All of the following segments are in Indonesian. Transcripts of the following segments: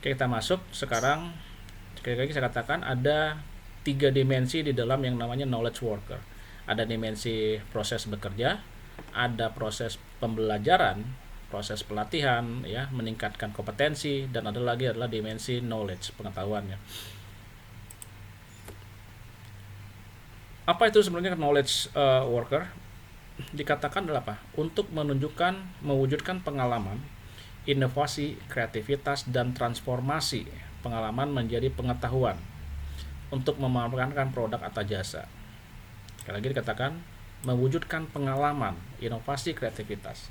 Oke, kita masuk sekarang. Sekali lagi saya katakan ada 3 dimensi di dalam yang namanya knowledge worker. Ada dimensi proses bekerja, ada proses pembelajaran, proses pelatihan, ya, meningkatkan kompetensi, dan ada lagi adalah dimensi knowledge, pengetahuannya. Apa itu sebenarnya knowledge worker? Dikatakan adalah apa? Untuk mewujudkan pengalaman, inovasi, kreativitas, dan transformasi pengalaman menjadi pengetahuan untuk memanfaatkan produk atau jasa. Sekali lagi dikatakan mewujudkan pengalaman, inovasi, kreativitas.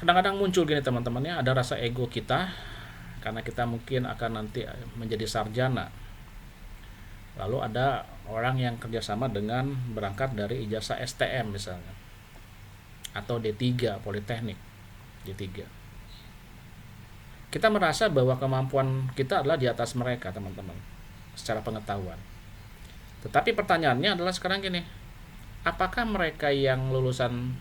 Kadang-kadang muncul gini teman-teman, ya, ada rasa ego kita karena kita mungkin akan nanti menjadi sarjana. Lalu ada orang yang kerjasama dengan berangkat dari ijazah STM misalnya, atau D3 Politeknik D3. Kita merasa bahwa kemampuan kita adalah di atas mereka teman-teman secara pengetahuan. Tetapi pertanyaannya adalah sekarang gini, apakah mereka yang lulusan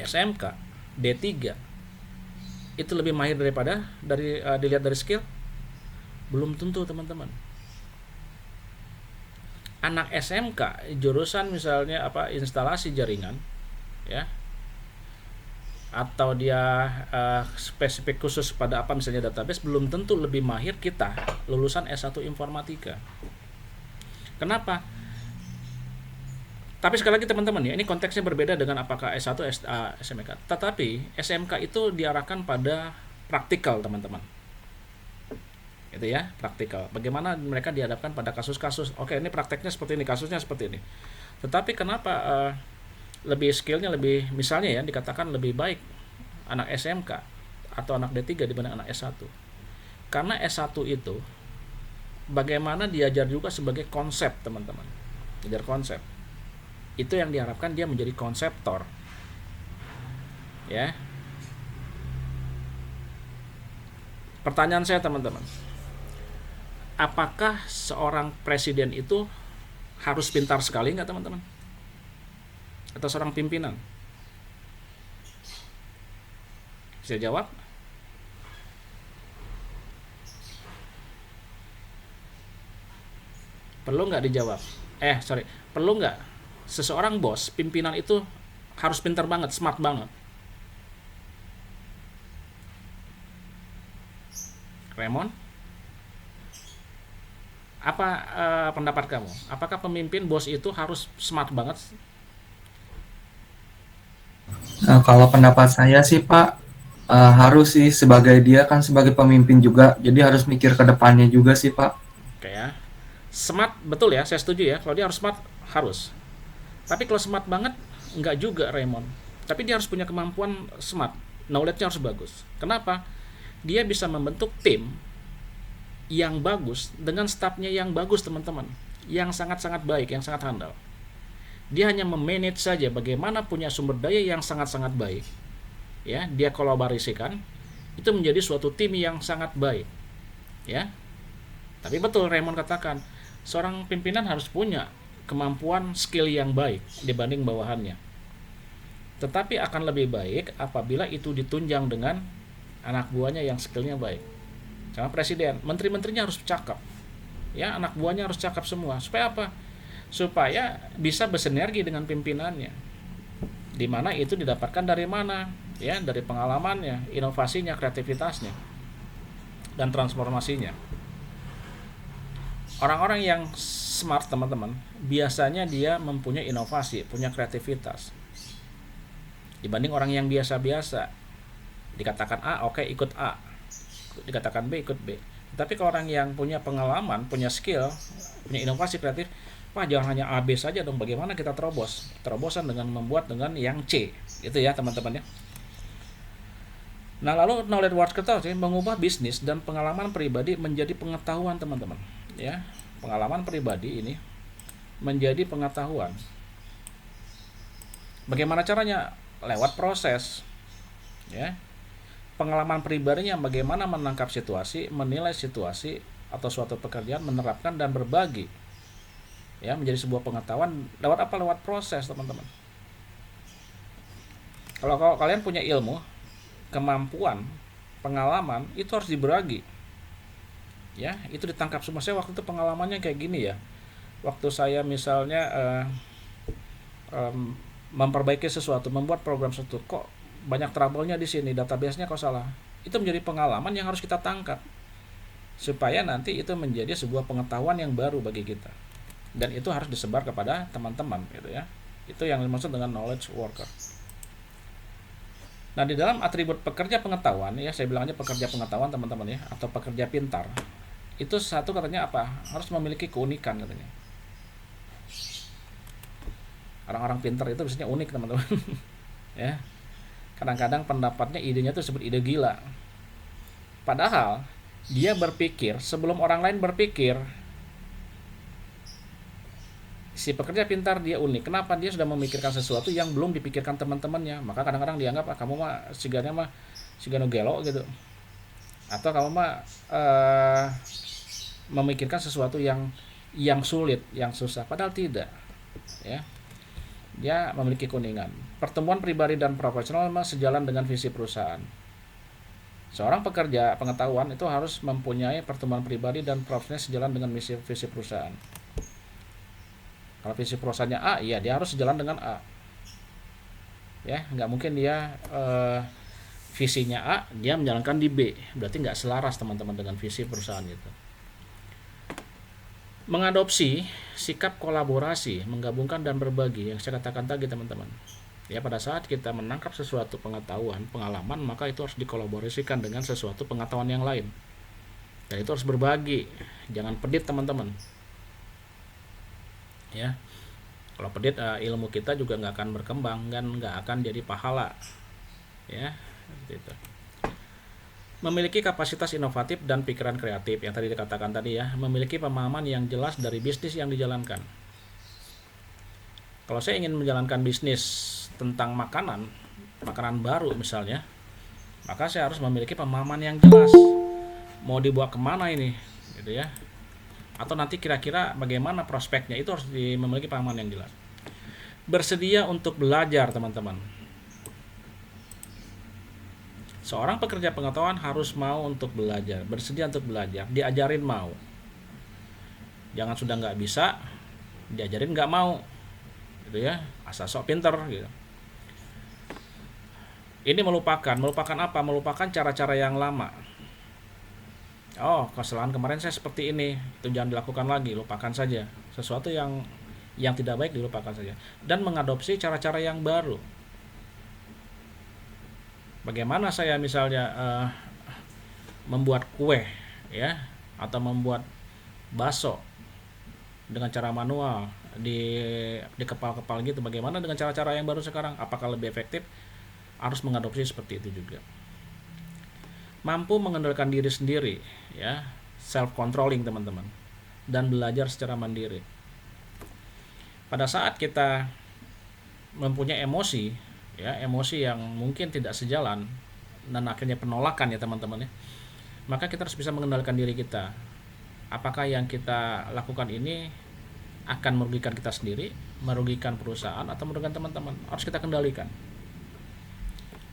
SMK D3 itu lebih mahir daripada dilihat dari skill? Belum tentu teman-teman. Anak SMK jurusan misalnya instalasi jaringan, ya, atau dia spesifik khusus pada misalnya database, belum tentu lebih mahir kita lulusan S1 informatika. Kenapa? Tapi sekali lagi teman-teman, ya, ini konteksnya berbeda dengan apakah S1 SMK. Tetapi SMK itu diarahkan pada praktikal teman-teman, itu ya, praktikal. Bagaimana mereka dihadapkan pada kasus-kasus. Oke, ini prakteknya seperti ini, kasusnya seperti ini. Tetapi kenapa lebih skillnya lebih, misalnya ya, dikatakan lebih baik anak SMK atau anak D3 dibanding anak S1? Karena S1 itu bagaimana diajar juga sebagai konsep teman-teman, diajar konsep. Itu yang diharapkan dia menjadi konseptor, ya. Pertanyaan saya teman-teman, apakah seorang presiden itu harus pintar sekali nggak teman-teman? Atau seorang pimpinan? Bisa jawab? Perlu nggak dijawab? Perlu nggak seseorang bos, pimpinan itu harus pintar banget, smart banget? Raymond? Apa pendapat kamu? Apakah pemimpin bos itu harus smart banget? Nah, kalau pendapat saya sih Pak, harus sih, sebagai dia kan sebagai pemimpin juga, jadi harus mikir ke depannya juga sih Pak. Oke, ya. Smart, betul ya, saya setuju ya. Kalau dia harus smart, harus. Tapi kalau smart banget, nggak juga Raymond. Tapi dia harus punya kemampuan smart. Knowledge-nya harus bagus. Kenapa? Dia bisa membentuk tim yang bagus dengan staffnya yang bagus teman-teman, yang sangat-sangat baik, yang sangat handal. Dia hanya memanage saja bagaimana punya sumber daya yang sangat-sangat baik, ya. Dia kolaborasikan itu menjadi suatu tim yang sangat baik, ya. Tapi betul Raymond katakan, seorang pimpinan harus punya kemampuan skill yang baik dibanding bawahannya. Tetapi akan lebih baik apabila itu ditunjang dengan anak buahnya yang skillnya baik. Sama presiden, menteri-menterinya harus cakap, ya, anak buahnya harus cakap semua. Supaya apa? Supaya bisa bersinergi dengan pimpinannya. Di mana itu didapatkan dari mana? Ya, dari pengalamannya, inovasinya, kreativitasnya, dan transformasinya. Orang-orang yang smart teman-teman, biasanya dia mempunyai inovasi, punya kreativitas. Dibanding orang yang biasa-biasa, dikatakan A, oke, ikut A. Dikatakan B, ikut B. Tapi kalau orang yang punya pengalaman, punya skill, punya inovasi kreatif, wah, jangan hanya A B saja dong, bagaimana kita terobos? Terobosan dengan membuat dengan yang C. Itu ya teman-teman ya. Nah, lalu knowledge worker itu mengubah bisnis dan pengalaman pribadi menjadi pengetahuan teman-teman, ya. Pengalaman pribadi ini menjadi pengetahuan. Bagaimana caranya? Lewat proses, ya. Pengalaman pribadinya bagaimana menangkap situasi, menilai situasi atau suatu pekerjaan, menerapkan dan berbagi, ya, menjadi sebuah pengetahuan. Lewat apa? Lewat proses teman-teman. Kalau kalian punya ilmu, kemampuan, pengalaman itu harus dibagi. Ya, itu ditangkap semua. Saya waktu itu pengalamannya kayak gini ya. Waktu saya misalnya memperbaiki sesuatu, membuat program sesuatu, kok banyak trouble-nya di sini, database-nya kok salah. Itu menjadi pengalaman yang harus kita tangkap supaya nanti itu menjadi sebuah pengetahuan yang baru bagi kita. Dan itu harus disebar kepada teman-teman gitu ya. Itu yang dimaksud dengan knowledge worker. Nah, di dalam atribut pekerja pengetahuan ya, saya bilang aja pekerja pengetahuan teman-teman ya, atau pekerja pintar. Itu satu katanya apa? Harus memiliki keunikan katanya. Orang-orang pintar itu biasanya unik teman-teman. Ya. Kadang-kadang pendapatnya, idenya itu disebut ide gila. Padahal dia berpikir sebelum orang lain berpikir. Si pekerja pintar dia unik. Kenapa? Dia sudah memikirkan sesuatu yang belum dipikirkan teman-temannya. Maka kadang-kadang dianggap kamu mah sigano gelo gitu. Atau kamu mah memikirkan sesuatu yang sulit, yang susah. Padahal tidak. Ya. Dia memiliki kuningan. Pertemuan pribadi dan profesional memang sejalan dengan visi perusahaan. Seorang pekerja pengetahuan itu harus mempunyai pertemuan pribadi dan profesional sejalan dengan visi perusahaan. Kalau visi perusahaannya A, ya dia harus sejalan dengan A. Ya, nggak mungkin dia visinya A, dia menjalankan di B. Berarti nggak selaras teman-teman dengan visi perusahaan itu. Mengadopsi sikap kolaborasi, menggabungkan dan berbagi yang saya katakan tadi teman-teman. Ya, pada saat kita menangkap sesuatu pengetahuan, pengalaman, maka itu harus dikolaborasikan dengan sesuatu pengetahuan yang lain. Dan itu harus berbagi, jangan pedit teman-teman. Ya, kalau pedit ilmu kita juga nggak akan berkembang, kan nggak akan jadi pahala. Ya, seperti itu. Memiliki kapasitas inovatif dan pikiran kreatif yang tadi dikatakan tadi ya, memiliki pemahaman yang jelas dari bisnis yang dijalankan. Kalau saya ingin menjalankan bisnis tentang makanan baru misalnya, maka saya harus memiliki pemahaman yang jelas. Mau dibawa kemana ini, gitu ya? Atau nanti kira-kira bagaimana prospeknya, itu harus memiliki pemahaman yang jelas. Bersedia untuk belajar teman-teman. Seorang pekerja pengetahuan harus mau untuk belajar, bersedia untuk belajar, diajarin mau. Jangan sudah nggak bisa, diajarin nggak mau, gitu ya, asal sok pinter, gitu. Ini melupakan apa? Melupakan cara-cara yang lama. Oh, kesalahan kemarin saya seperti ini, itu jangan dilakukan lagi, lupakan saja. Sesuatu yang tidak baik dilupakan saja. Dan mengadopsi cara-cara yang baru. Bagaimana saya misalnya membuat kue ya, atau membuat bakso dengan cara manual di kepal-kepal gitu, bagaimana dengan cara-cara yang baru sekarang, apakah lebih efektif? Harus mengadopsi seperti itu juga. Mampu mengendalikan diri sendiri ya, self controlling teman-teman, dan belajar secara mandiri. Pada saat kita mempunyai emosi ya, emosi yang mungkin tidak sejalan dan akhirnya penolakan ya teman-teman ya, maka kita harus bisa mengendalikan diri kita. Apakah yang kita lakukan ini akan merugikan kita sendiri, merugikan perusahaan, atau merugikan teman-teman? Harus kita kendalikan.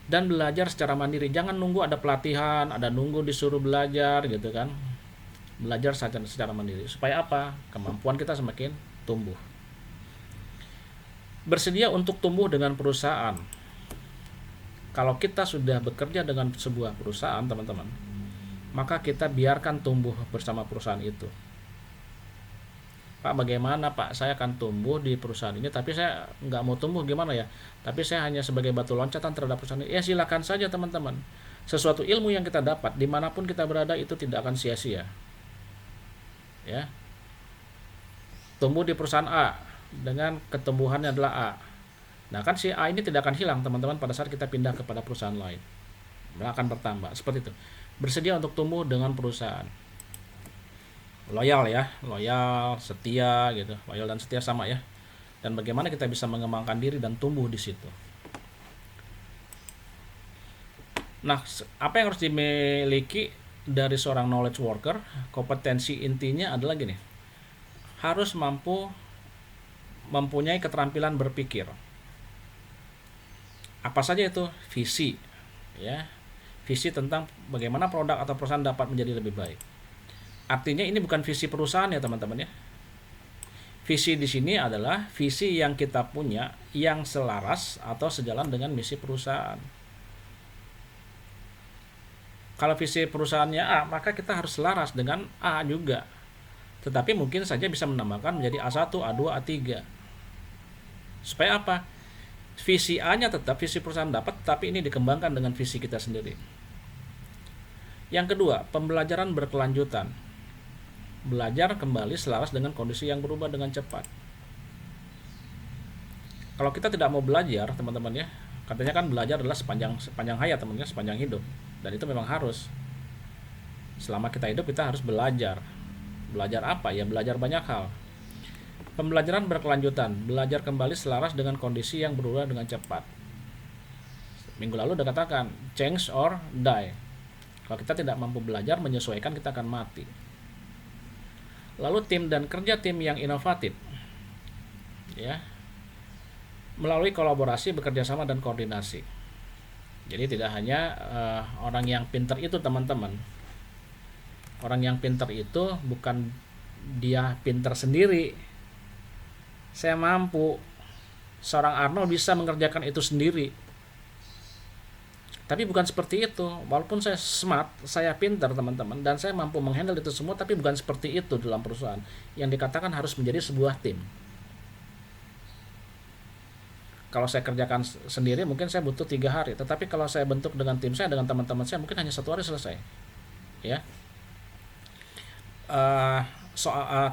Dan belajar secara mandiri, jangan nunggu ada pelatihan, ada nunggu disuruh belajar gitu kan. Belajar secara mandiri. Supaya apa? Kemampuan kita semakin tumbuh. Bersedia untuk tumbuh dengan perusahaan. Kalau kita sudah bekerja dengan sebuah perusahaan teman-teman, maka kita biarkan tumbuh bersama perusahaan itu. Pak, bagaimana Pak, saya akan tumbuh di perusahaan ini, tapi saya nggak mau tumbuh, gimana ya? Tapi saya hanya sebagai batu loncatan terhadap perusahaan ini. Ya silakan saja teman-teman. Sesuatu ilmu yang kita dapat dimanapun kita berada itu tidak akan sia-sia. Ya, tumbuh di perusahaan A dengan ketumbuhannya adalah A. Nah kan si A ini tidak akan hilang teman-teman pada saat kita pindah kepada perusahaan lain. Akan bertambah seperti itu. Bersedia untuk tumbuh dengan perusahaan. Loyal ya, loyal, setia gitu. Loyal dan setia sama ya. Dan bagaimana kita bisa mengembangkan diri dan tumbuh di situ. Nah, apa yang harus dimiliki dari seorang knowledge worker? Kompetensi intinya adalah gini. Harus mampu mempunyai keterampilan berpikir. Apa saja itu? Visi ya. Visi tentang bagaimana produk atau perusahaan dapat menjadi lebih baik. Artinya ini bukan visi perusahaan ya teman-teman ya. Visi di sini adalah visi yang kita punya yang selaras atau sejalan dengan misi perusahaan. Kalau visi perusahaannya A, maka kita harus selaras dengan A juga. Tetapi mungkin saja bisa menambahkan menjadi A1, A2, A3. Supaya apa? Visi A-nya tetap, visi perusahaan dapat, tapi ini dikembangkan dengan visi kita sendiri. Yang kedua, pembelajaran berkelanjutan. Belajar kembali selaras dengan kondisi yang berubah dengan cepat. Kalau kita tidak mau belajar, teman-teman ya, katanya kan belajar adalah sepanjang hayat, teman-teman, sepanjang hidup. Dan itu memang harus. Selama kita hidup kita harus belajar. Belajar apa? Ya belajar banyak hal. Pembelajaran berkelanjutan, belajar kembali selaras dengan kondisi yang berubah dengan cepat. Minggu lalu udah katakan, change or die. Kalau kita tidak mampu belajar, menyesuaikan, kita akan mati. Lalu tim dan kerja tim yang inovatif, ya, melalui kolaborasi, bekerja sama dan koordinasi. Jadi tidak hanya orang yang pintar itu teman-teman. Orang yang pintar itu bukan dia pintar sendiri. Saya mampu, seorang Arnold bisa mengerjakan itu sendiri. Tapi bukan seperti itu. Walaupun saya smart, saya pintar teman-teman, dan saya mampu menghandle itu semua, tapi bukan seperti itu dalam perusahaan. Yang dikatakan harus menjadi sebuah tim. Kalau saya kerjakan sendiri mungkin saya butuh 3 hari, tetapi kalau saya bentuk dengan tim saya, dengan teman-teman saya, mungkin hanya 1 hari selesai. Ya.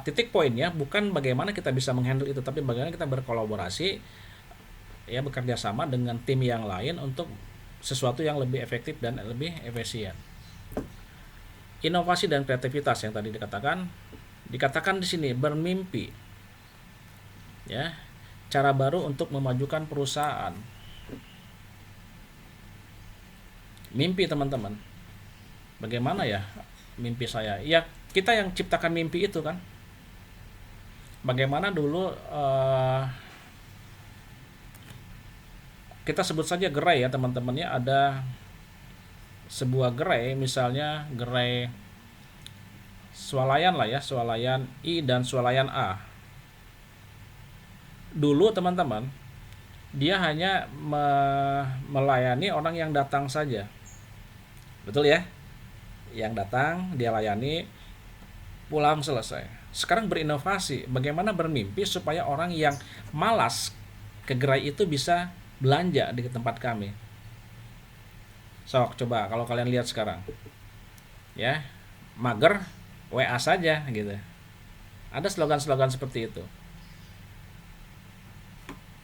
Titik poinnya bukan bagaimana kita bisa menghandle itu, tapi bagaimana kita berkolaborasi, ya, bekerja sama dengan tim yang lain untuk sesuatu yang lebih efektif dan lebih efisien. Inovasi dan kreativitas yang tadi dikatakan di sini bermimpi. Ya. Cara baru untuk memajukan perusahaan. Mimpi teman-teman. Bagaimana ya mimpi saya? Ya, kita yang ciptakan mimpi itu kan. Bagaimana dulu kita sebut saja gerai ya teman-teman ya, ada sebuah gerai, misalnya gerai swalayan lah ya, swalayan I dan swalayan A. Dulu teman-teman, dia hanya melayani orang yang datang saja. Betul ya? Yang datang dia layani, pulang, selesai. Sekarang berinovasi, bagaimana bermimpi supaya orang yang malas ke gerai itu bisa belanja di tempat kami. Sok coba kalau kalian lihat sekarang. Ya, mager WA saja gitu. Ada slogan-slogan seperti itu.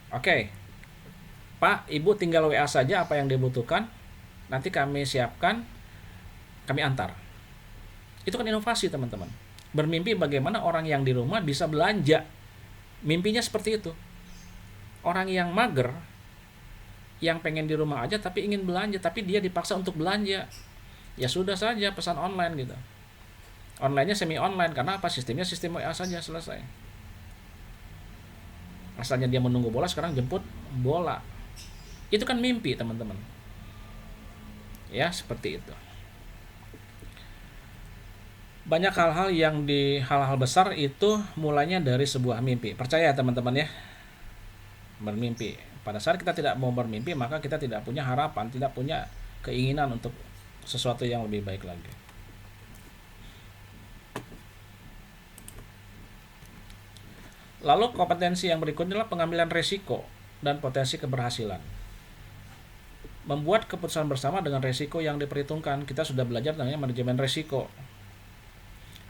Oke. Pak, Ibu tinggal WA saja apa yang dibutuhkan. Nanti kami siapkan, kami antar. Itu kan inovasi, teman-teman. Bermimpi bagaimana orang yang di rumah bisa belanja. Mimpinya seperti itu. Orang yang mager, yang pengen di rumah aja tapi ingin belanja, tapi dia dipaksa untuk belanja. Ya sudah saja pesan online gitu. Online-nya semi online karena apa? Sistemnya sistem WA saja, selesai. Asalnya dia menunggu bola, sekarang jemput bola. Itu kan mimpi, teman-teman. Ya, seperti itu. Banyak hal-hal yang hal-hal besar itu mulainya dari sebuah mimpi. Percaya teman-teman ya. Bermimpi. Pada saat kita tidak mau bermimpi, maka kita tidak punya harapan, tidak punya keinginan untuk sesuatu yang lebih baik lagi. Lalu kompetensi yang berikutnya adalah pengambilan risiko dan potensi keberhasilan. Membuat keputusan bersama dengan risiko yang diperhitungkan. Kita sudah belajar namanya manajemen risiko.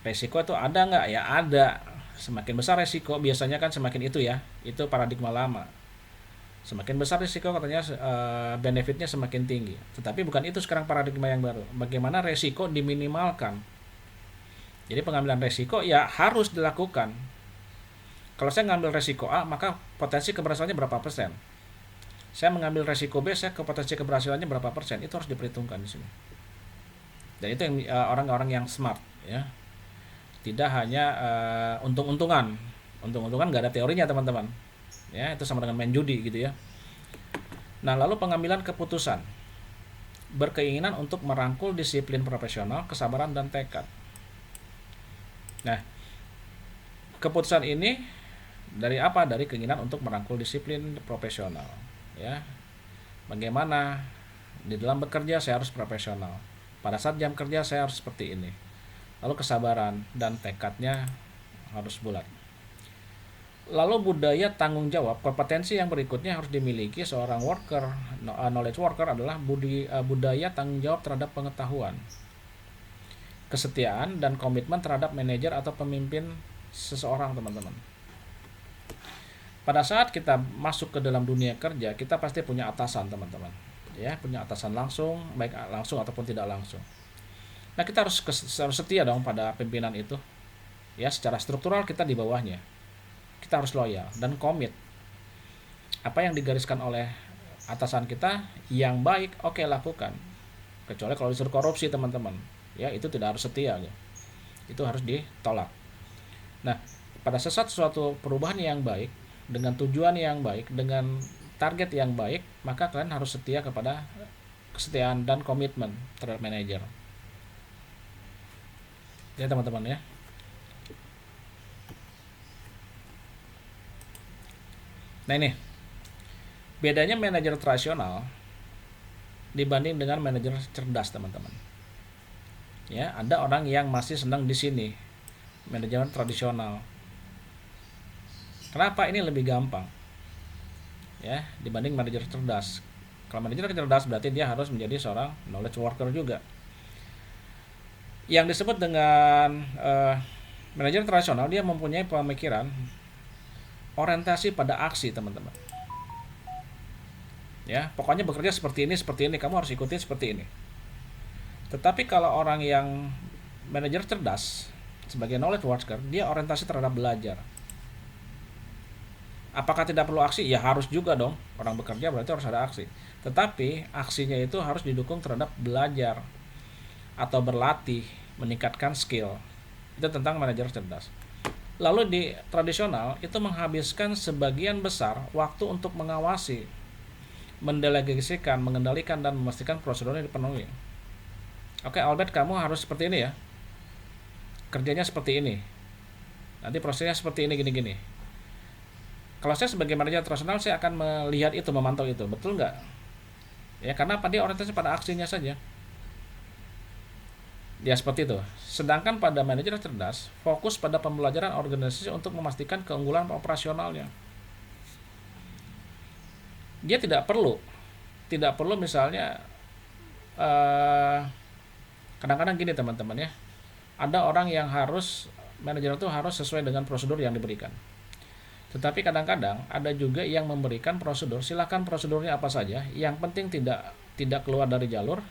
Risiko itu ada nggak? Ya ada. Semakin besar risiko, biasanya kan semakin itu ya. Itu paradigma lama. Semakin besar risiko katanya benefitnya semakin tinggi. Tetapi bukan itu sekarang paradigma yang baru. Bagaimana risiko diminimalkan. Jadi pengambilan risiko ya harus dilakukan. Kalau saya ngambil risiko A, maka potensi keberhasilannya berapa persen? Saya mengambil risiko B, saya potensi keberhasilannya berapa persen? Itu harus diperhitungkan di sini. Dan itu yang orang-orang yang smart ya. Tidak hanya untung-untungan. Untung-untungan nggak ada teorinya teman-teman. Ya, itu sama dengan main judi gitu ya. Nah, lalu pengambilan keputusan. berkeinginan untuk merangkul disiplin profesional, kesabaran dan tekad. Nah, keputusan ini dari apa? Dari keinginan untuk merangkul disiplin profesional, ya. Bagaimana di dalam bekerja saya harus profesional. Pada saat jam kerja saya harus seperti ini. Lalu kesabaran dan tekadnya harus bulat. Lalu budaya tanggung jawab, kompetensi yang berikutnya harus dimiliki seorang worker, knowledge worker adalah budaya tanggung jawab terhadap pengetahuan, kesetiaan dan komitmen terhadap manajer atau pemimpin seseorang, teman-teman. Pada saat kita masuk ke dalam dunia kerja, kita pasti punya atasan, teman-teman. Ya, punya atasan langsung, baik langsung ataupun tidak langsung. Nah, kita harus setia dong pada pimpinan itu. Ya, secara struktural kita di bawahnya. Kita harus loyal dan komit. Apa yang digariskan oleh atasan kita yang baik, oke, lakukan. Kecuali kalau disuruh korupsi, teman-teman. Ya, itu tidak harus setia. Ya. Itu harus ditolak. Nah, pada saat suatu perubahan yang baik, dengan tujuan yang baik, dengan target yang baik, maka kalian harus setia kepada kesetiaan dan komitmen terhadap manajer. Ya, teman-teman ya. Nah, ini bedanya manajer tradisional dibanding dengan manajer cerdas, teman-teman. Ya, ada orang yang masih senang di sini, manajer tradisional. Kenapa? Ini lebih gampang, ya, dibanding manajer cerdas. Kalau manajer cerdas berarti dia harus menjadi seorang knowledge worker juga. Yang disebut dengan manajer tradisional, dia mempunyai pemikiran orientasi pada aksi, teman-teman. Ya, pokoknya bekerja seperti ini, kamu harus ikuti seperti ini. Tetapi kalau orang yang manajer cerdas sebagai knowledge worker, dia orientasi terhadap belajar. Apakah tidak perlu aksi? Ya harus juga dong. Orang bekerja berarti harus ada aksi. Tetapi aksinya itu harus didukung terhadap belajar atau berlatih, meningkatkan skill. Itu tentang manajer cerdas. Lalu di tradisional itu menghabiskan sebagian besar waktu untuk mengawasi, mendelegasikan, mengendalikan dan memastikan prosedurnya dipenuhi. Oke, Albert, kamu harus seperti ini ya. Kerjanya seperti ini. Nanti prosesnya seperti ini, gini-gini. Kalau saya sebagai manajer tradisional, saya akan melihat itu, memantau itu. Betul nggak? Ya, karena apa? Dia orientasi pada aksinya saja. Dia seperti itu. Sedangkan pada manajer cerdas, fokus pada pembelajaran organisasi untuk memastikan keunggulan operasionalnya. Dia tidak perlu misalnya kadang-kadang gini, teman-teman ya. Ada orang yang manajer itu harus sesuai dengan prosedur yang diberikan. Tetapi kadang-kadang ada juga yang memberikan prosedur, silakan prosedurnya apa saja, yang penting tidak keluar dari jalur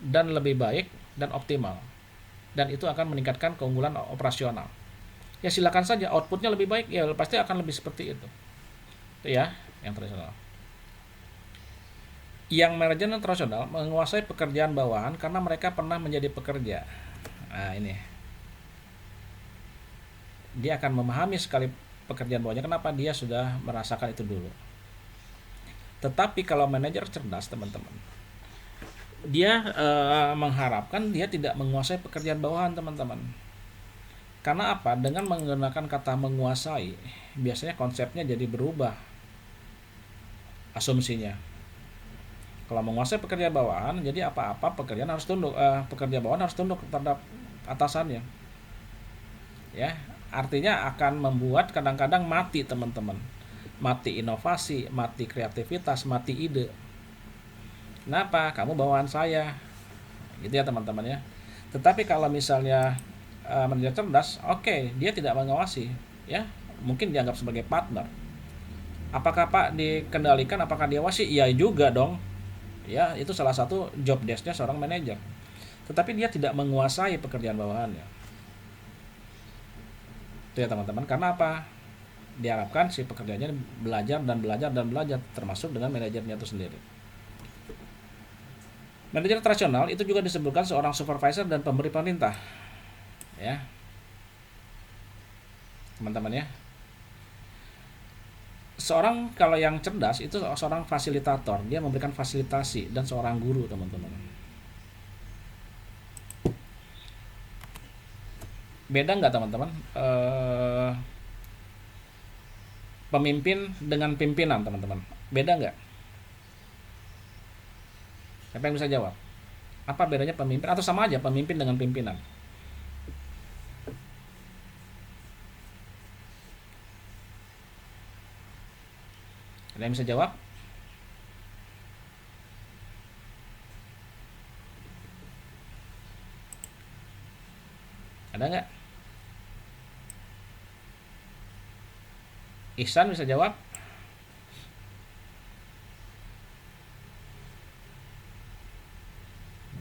dan lebih baik dan optimal. Dan itu akan meningkatkan keunggulan operasional. Ya silakan saja, outputnya lebih baik, ya pasti akan lebih seperti itu. Itu ya, yang tradisional. Yang manajemen tradisional menguasai pekerjaan bawahan karena mereka pernah menjadi pekerja. Nah, ini. Dia akan memahami sekali pekerjaan bawahnya, kenapa dia sudah merasakan itu dulu. Tetapi kalau manajer cerdas, teman-teman, dia mengharapkan dia tidak menguasai pekerjaan bawahan, teman-teman. Karena apa? Dengan menggunakan kata menguasai, biasanya konsepnya jadi berubah asumsinya. Kalau menguasai pekerjaan bawahan, jadi apa-apa pekerjaan harus tunduk, pekerja bawahan harus tunduk terhadap atasannya. Ya, artinya akan membuat kadang-kadang mati, teman-teman. Mati inovasi, mati kreativitas, mati ide. Kenapa? Kamu bawaan saya. Gitu ya, teman-teman ya. Tetapi kalau misalnya manajer cerdas, oke, dia tidak mengawasi, ya. Mungkin dianggap sebagai partner. Apakah Pak dikendalikan, apakah diawasi? Iya juga dong. Ya, itu salah satu job desk-nya seorang manajer. Tetapi dia tidak menguasai pekerjaan bawahannya. Itu ya, teman-teman. Karena apa? Diharapkan si pekerjaannya belajar dan belajar dan belajar, termasuk dengan manajernya itu sendiri. Manajer tradisional itu juga disebutkan seorang supervisor dan pemberi perintah. Ya. Teman-teman ya. Seorang kalau yang cerdas itu seorang fasilitator, dia memberikan fasilitasi, dan seorang guru, teman-teman. Beda nggak, teman-teman? Pemimpin dengan pimpinan, teman-teman. Beda nggak? Siapa yang bisa jawab? Apa bedanya pemimpin, atau sama aja pemimpin dengan pimpinan? Ada yang bisa jawab? Ada nggak? Ihsan bisa jawab?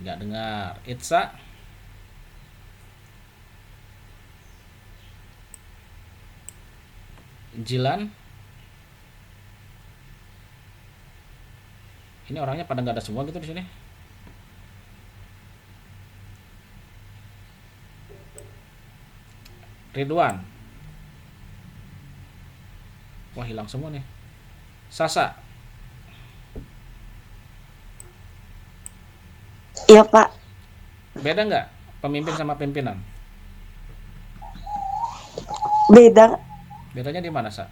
Nggak dengar. Itsa? Jilan? Ini orangnya pada nggak ada semua gitu di sini. Ridwan? Wah, hilang semua nih. Sasa? Iya Pak, Beda nggak pemimpin sama pimpinan? beda. Bedanya di mana, Sa?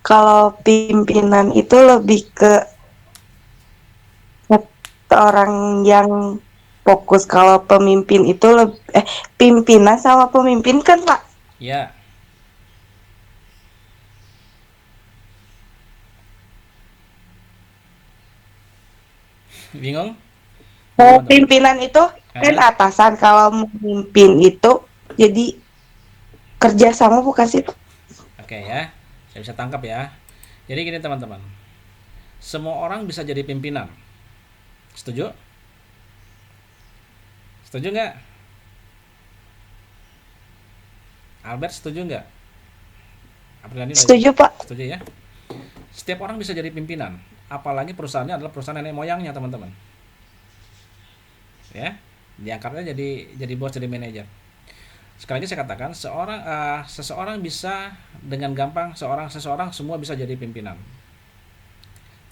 Kalau pimpinan itu lebih ke orang yang fokus. Kalau pemimpin itu pimpinan sama pemimpin kan Pak. Ya. Bingung? Kalau Teman-teman. pimpinan itu kan atasan, kalau memimpin itu jadi kerjasama bukan sih Pak? Oke ya, saya bisa tangkap ya. Jadi gini, teman-teman, semua orang bisa jadi pimpinan. Setuju? Setuju nggak? Albert, setuju nggak? Apriliani udah Setuju Pak. setuju ya? Setiap orang bisa jadi pimpinan, apalagi perusahaannya adalah perusahaan nenek moyangnya, teman-teman. Ya, diangkatnya jadi bos, jadi manajer. Sekali lagi saya katakan, seseorang bisa dengan gampang, seseorang semua bisa jadi pimpinan.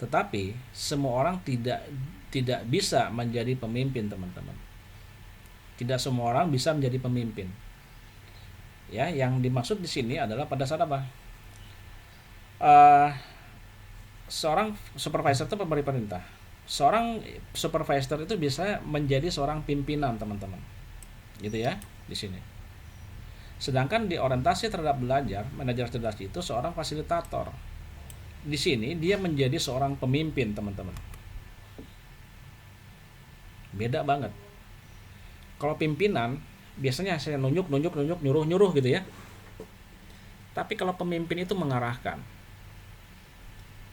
Tetapi semua orang tidak bisa menjadi pemimpin, teman-teman. Tidak semua orang bisa menjadi pemimpin. Ya, yang dimaksud di sini adalah pada saat apa? Seorang supervisor itu pemberi perintah. Seorang supervisor itu bisa menjadi seorang pimpinan, teman-teman. Gitu ya, di sini. Sedangkan di orientasi terhadap belajar, manajer cerdas itu seorang fasilitator. Di sini dia menjadi seorang pemimpin, teman-teman. Beda banget. Kalau pimpinan biasanya saya nunjuk, nyuruh gitu ya. Tapi kalau pemimpin itu mengarahkan,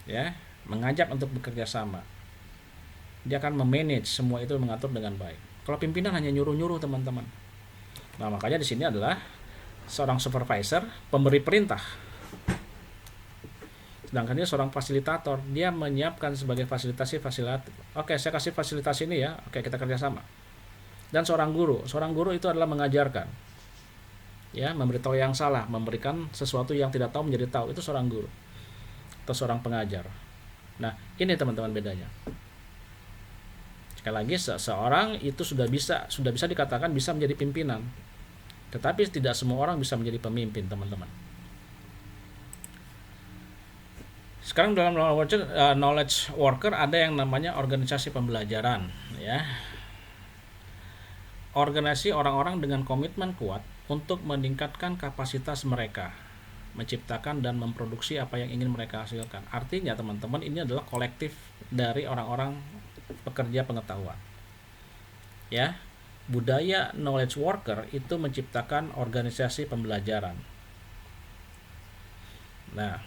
ya, mengajak untuk bekerja sama. Dia akan memanage semua itu, mengatur dengan baik. Kalau pimpinan hanya nyuruh, teman-teman. Nah, makanya di sini adalah seorang supervisor, pemberi perintah. Sedangkan dia seorang fasilitator, dia menyiapkan sebagai fasilitatif. Oke, saya kasih fasilitas ini ya, oke, kita kerjasama. Dan seorang guru itu adalah mengajarkan, ya, memberitahu yang salah, memberikan sesuatu yang tidak tahu menjadi tahu, itu seorang guru atau seorang pengajar. Nah, ini teman-teman bedanya. Sekali lagi, seseorang itu sudah bisa dikatakan bisa menjadi pimpinan. Tetapi tidak semua orang bisa menjadi pemimpin, teman-teman. Sekarang dalam knowledge worker ada yang namanya organisasi pembelajaran, ya. Organisasi orang-orang dengan komitmen kuat untuk meningkatkan kapasitas mereka, menciptakan dan memproduksi apa yang ingin mereka hasilkan. Artinya, teman-teman, ini adalah kolektif dari orang-orang pekerja pengetahuan. Ya. Budaya knowledge worker itu menciptakan organisasi pembelajaran. Nah,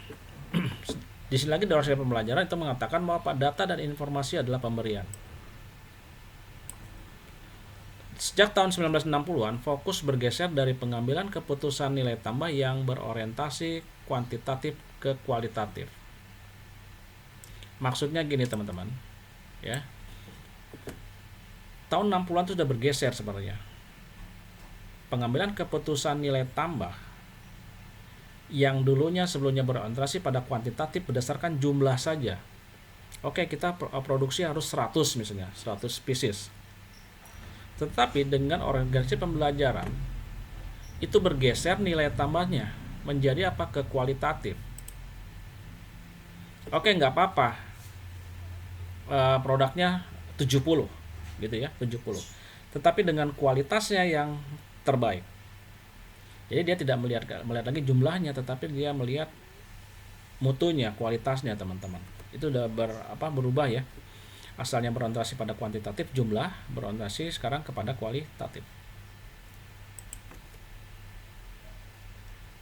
di sini lagi organisasi pembelajaran itu mengatakan bahwa data dan informasi adalah pemberian. Sejak tahun 1960-an, fokus bergeser dari pengambilan keputusan nilai tambah yang berorientasi kuantitatif ke kualitatif. Maksudnya gini, teman-teman, ya. Tahun 60-an itu sudah bergeser sebenarnya. Pengambilan keputusan nilai tambah yang dulunya sebelumnya berorientasi pada kuantitatif berdasarkan jumlah saja. Oke, kita produksi harus 100 misalnya, 100 pieces. Tetapi dengan organisasi pembelajaran itu bergeser nilai tambahnya menjadi apa? Ke kualitatif. Oke, nggak apa-apa. Produknya 70 gitu ya, 70. Tetapi dengan kualitasnya yang terbaik. Jadi dia tidak melihat lagi jumlahnya, tetapi dia melihat mutunya, kualitasnya, teman-teman. Itu udah berubah ya. Asalnya berorientasi pada kuantitatif jumlah, berorientasi sekarang kepada kualitatif.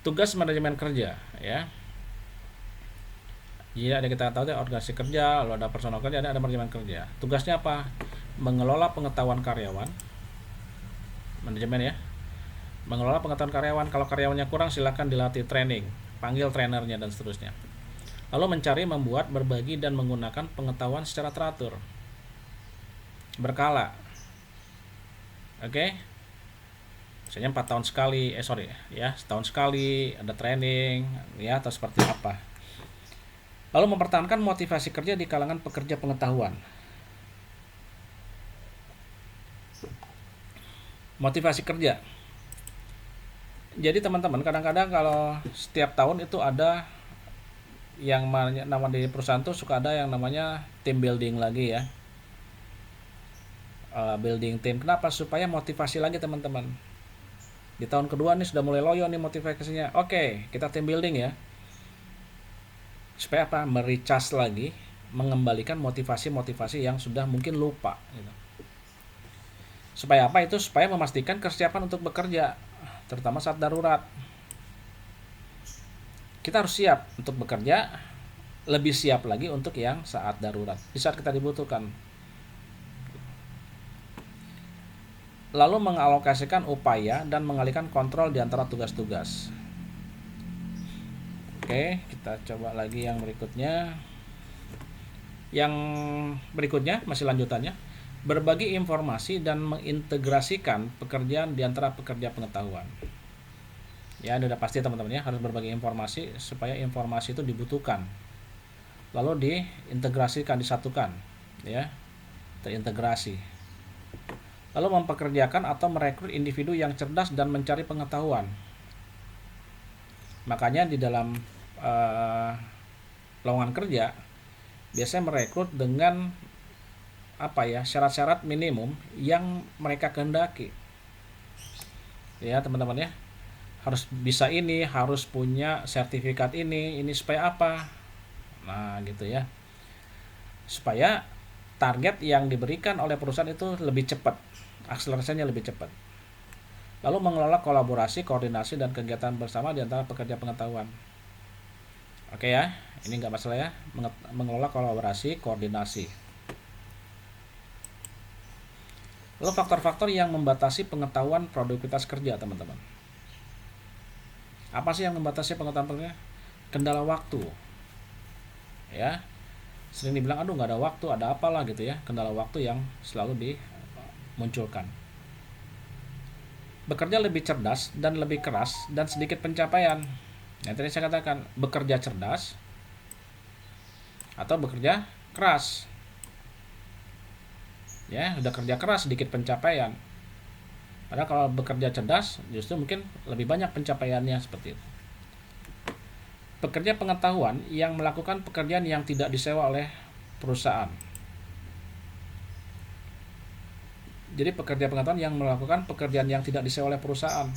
Tugas manajemen kerja ya. Jadi ada kita tahu ya, organisasi kerja, lalu ada personal kerja, ada manajemen kerja. Tugasnya apa? Mengelola pengetahuan karyawan. Manajemen ya. Mengelola pengetahuan karyawan. Kalau karyawannya kurang, silakan dilatih training, panggil trainernya dan seterusnya. Lalu mencari, membuat, berbagi dan menggunakan pengetahuan secara teratur, berkala. Oke. Misalnya 4 tahun sekali, setahun sekali ada training ya, atau seperti apa. Lalu mempertahankan motivasi kerja di kalangan pekerja pengetahuan. Motivasi kerja. Jadi teman-teman, kadang-kadang kalau setiap tahun itu ada yang nama di perusahaan tuh suka ada yang namanya team building lagi ya. Building team. Kenapa? Supaya motivasi lagi teman-teman. Di tahun kedua nih sudah mulai loyo nih motivasinya. Oke, kita team building ya. Supaya apa? Merecharge lagi, mengembalikan motivasi-motivasi yang sudah mungkin lupa gitu. Supaya apa itu? Supaya memastikan kesiapan untuk bekerja, terutama saat darurat. Kita harus siap untuk bekerja, lebih siap lagi untuk yang saat darurat, di saat kita dibutuhkan. Lalu mengalokasikan upaya dan mengalihkan kontrol di antara tugas-tugas. Oke, kita coba lagi yang berikutnya. Yang berikutnya masih lanjutannya. Berbagi informasi dan mengintegrasikan pekerjaan di antara pekerja pengetahuan. Ya, udah pasti teman-teman ya, harus berbagi informasi supaya informasi itu dibutuhkan. Lalu diintegrasikan, disatukan, ya, terintegrasi. Lalu mempekerjakan atau merekrut individu yang cerdas dan mencari pengetahuan. Makanya di dalam lowongan kerja biasanya merekrut dengan syarat-syarat minimum yang mereka kehendaki. Ya, teman-teman ya. Harus bisa ini, harus punya sertifikat ini supaya apa? Nah, gitu ya. Supaya target yang diberikan oleh perusahaan itu lebih cepat, akselerasinya lebih cepat. Lalu mengelola kolaborasi, koordinasi dan kegiatan bersama di antara pekerja pengetahuan. Oke ya, ini nggak masalah ya, mengelola kolaborasi, koordinasi. Lalu faktor-faktor yang membatasi pengetahuan produktivitas kerja, teman-teman. Apa sih yang membatasi pengetahuan kerja? Kendala waktu. Ya, sering dibilang aduh nggak ada waktu, ada apalah gitu ya, kendala waktu yang selalu dimunculkan. Bekerja lebih cerdas dan lebih keras dan sedikit pencapaian. Yang tadi saya katakan, bekerja cerdas atau bekerja keras. Ya, udah kerja keras sedikit pencapaian. Padahal kalau bekerja cerdas justru mungkin lebih banyak pencapaiannya seperti itu. Pekerja pengetahuan yang melakukan pekerjaan yang tidak disewa oleh perusahaan. Jadi pekerja pengetahuan yang melakukan pekerjaan yang tidak disewa oleh perusahaan.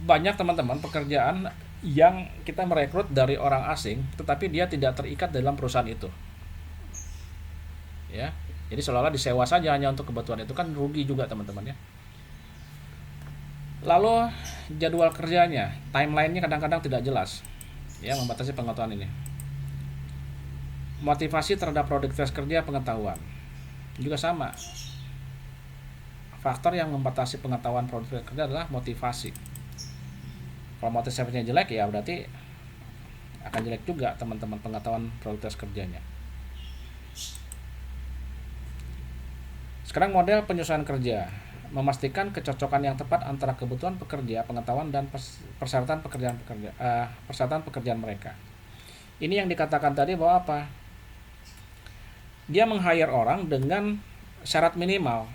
Banyak teman-teman pekerjaan yang kita merekrut dari orang asing, tetapi dia tidak terikat dalam perusahaan itu. Ya, jadi seolah-olah disewa saja hanya untuk kebutuhan itu, kan rugi juga teman-teman ya. Lalu jadwal kerjanya, timelinenya kadang-kadang tidak jelas, ya, membatasi pengetahuan ini. Motivasi terhadap produktivitas kerja pengetahuan juga sama. Faktor yang membatasi pengetahuan produktivitas kerja adalah motivasi. Kalau motivasinya jelek ya berarti akan jelek juga teman-teman pengetahuan produktivitas kerjanya. Sekarang model penyesuaian kerja. memastikan kecocokan yang tepat antara kebutuhan pekerja, pengetahuan dan persyaratan pekerjaan mereka. Ini yang dikatakan tadi bahwa apa? Dia meng-hire orang dengan syarat minimal.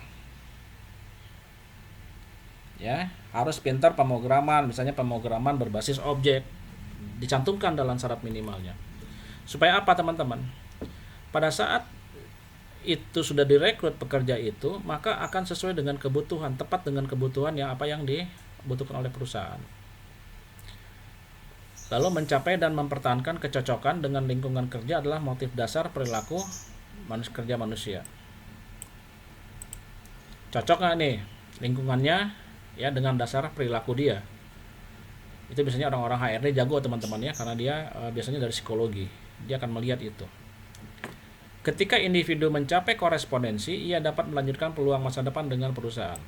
Ya, harus pintar pemrograman, misalnya pemrograman berbasis objek, dicantumkan dalam syarat minimalnya. Supaya apa, teman-teman? Pada saat itu sudah direkrut pekerja itu, maka akan sesuai dengan kebutuhan, tepat dengan kebutuhan yang dibutuhkan oleh perusahaan. Lalu mencapai dan mempertahankan kecocokan dengan lingkungan kerja adalah motif dasar perilaku kerja manusia. Cocok nggak nih lingkungannya ya dengan dasar perilaku dia? Itu biasanya orang-orang HRD jago, teman-teman ya, karena dia biasanya dari psikologi, dia akan melihat itu. Ketika individu mencapai korespondensi, ia dapat melanjutkan peluang masa depan dengan perusahaan.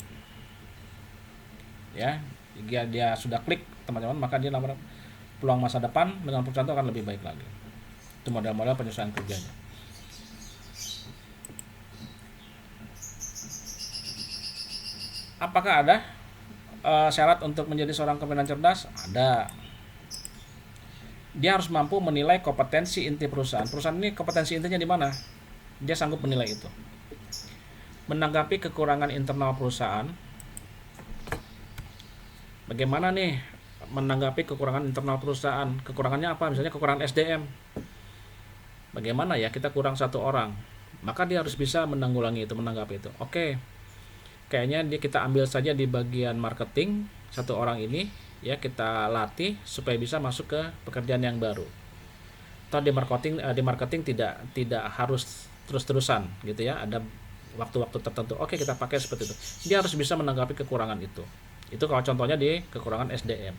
Ya, jika dia sudah klik, teman-teman, maka dia dapat peluang masa depan dengan perusahaan itu akan lebih baik lagi. Itu model-model penyesuaian kerjanya. Apakah ada syarat untuk menjadi seorang kepemimpinan cerdas? Ada. Dia harus mampu menilai kompetensi inti perusahaan. Perusahaan ini kompetensi intinya di mana? Dia sanggup menilai itu. Menanggapi kekurangan internal perusahaan. Bagaimana nih menanggapi kekurangan internal perusahaan? Kekurangannya apa? Misalnya kekurangan SDM. Bagaimana ya kita kurang satu orang? Maka dia harus bisa menanggulangi itu, menanggapi itu. Oke. Kayaknya kita ambil saja di bagian marketing satu orang ini, ya kita latih supaya bisa masuk ke pekerjaan yang baru. Atau di marketing tidak harus terus-terusan gitu ya, ada waktu-waktu tertentu. Oke, kita pakai seperti itu. Dia harus bisa menanggapi kekurangan itu. Itu kalau contohnya di kekurangan SDM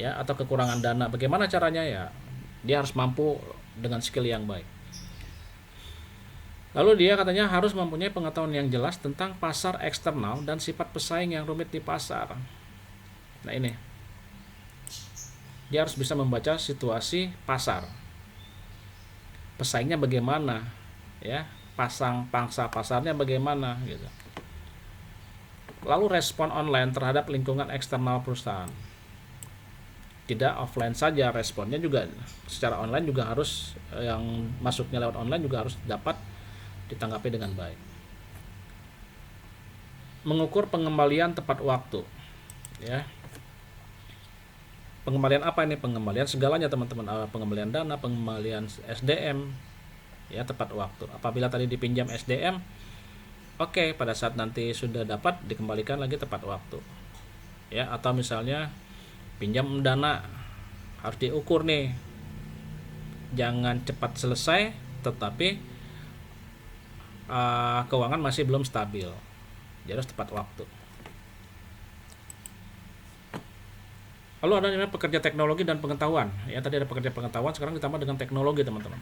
ya, atau kekurangan dana. Bagaimana caranya ya? Dia harus mampu dengan skill yang baik. Lalu dia katanya harus mempunyai pengetahuan yang jelas tentang pasar eksternal dan sifat pesaing yang rumit di pasar. Nah ini, dia harus bisa membaca situasi pasar, pesaingnya bagaimana, ya, pangsa pasarnya bagaimana, gitu. Lalu respon online terhadap lingkungan eksternal perusahaan. Tidak offline saja responnya, juga secara online juga harus, yang masuknya lewat online juga harus dapat ditanggapi dengan baik. Mengukur pengembalian tepat waktu, ya. Pengembalian apa ini? Pengembalian segalanya, teman-teman. Pengembalian dana, pengembalian SDM, ya, tepat waktu. Apabila tadi dipinjam SDM, oke, pada saat nanti sudah dapat dikembalikan lagi tepat waktu, ya. Atau misalnya pinjam dana, harus diukur nih, jangan cepat selesai tetapi keuangan masih belum stabil, jadi harus tepat waktu. Lalu ada namanya pekerja teknologi dan pengetahuan, ya. Tadi ada pekerja pengetahuan, sekarang ditambah dengan teknologi, teman-teman.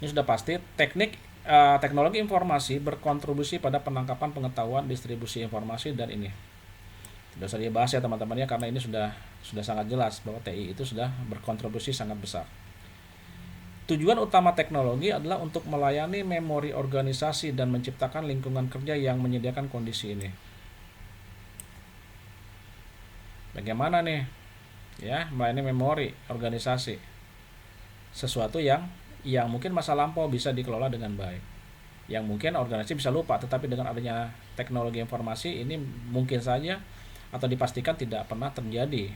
Ini sudah pasti teknologi informasi berkontribusi pada penangkapan pengetahuan, distribusi informasi, dan ini tidak usah dibahas ya, teman-teman ya, karena ini sudah sangat jelas bahwa TI itu sudah berkontribusi sangat besar. Tujuan utama teknologi adalah untuk melayani memori organisasi dan menciptakan lingkungan kerja yang menyediakan kondisi ini. Bagaimana nih, ya, melayani memori organisasi, sesuatu yang mungkin masa lampau bisa dikelola dengan baik, yang mungkin organisasi bisa lupa, tetapi dengan adanya teknologi informasi ini mungkin saja atau dipastikan tidak pernah terjadi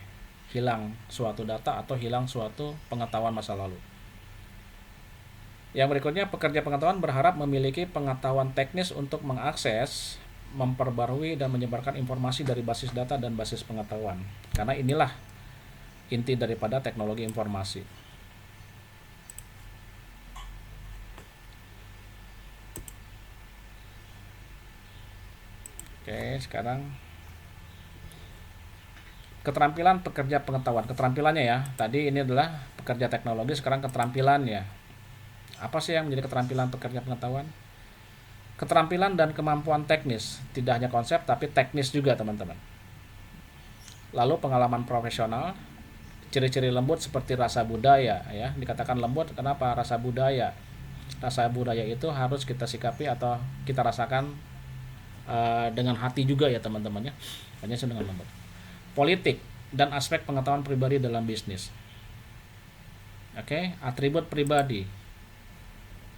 hilang suatu data atau hilang suatu pengetahuan masa lalu. Yang berikutnya, pekerja pengetahuan berharap memiliki pengetahuan teknis untuk mengakses, memperbarui, dan menyebarkan informasi dari basis data dan basis pengetahuan. Karena inilah inti daripada teknologi informasi. Oke, sekarang keterampilan pekerja pengetahuan. Keterampilannya ya, tadi ini adalah pekerja teknologi, sekarang keterampilannya. Apa sih yang menjadi keterampilan pekerja pengetahuan? Keterampilan dan kemampuan teknis, tidak hanya konsep tapi teknis juga, teman-teman. Lalu pengalaman profesional, ciri-ciri lembut seperti rasa budaya, ya. Dikatakan lembut kenapa? Rasa budaya. Rasa budaya itu harus kita sikapi atau kita rasakan dengan hati juga ya teman-teman ya. Hanya dengan lembut. Politik dan aspek pengetahuan pribadi dalam bisnis. Oke, atribut pribadi.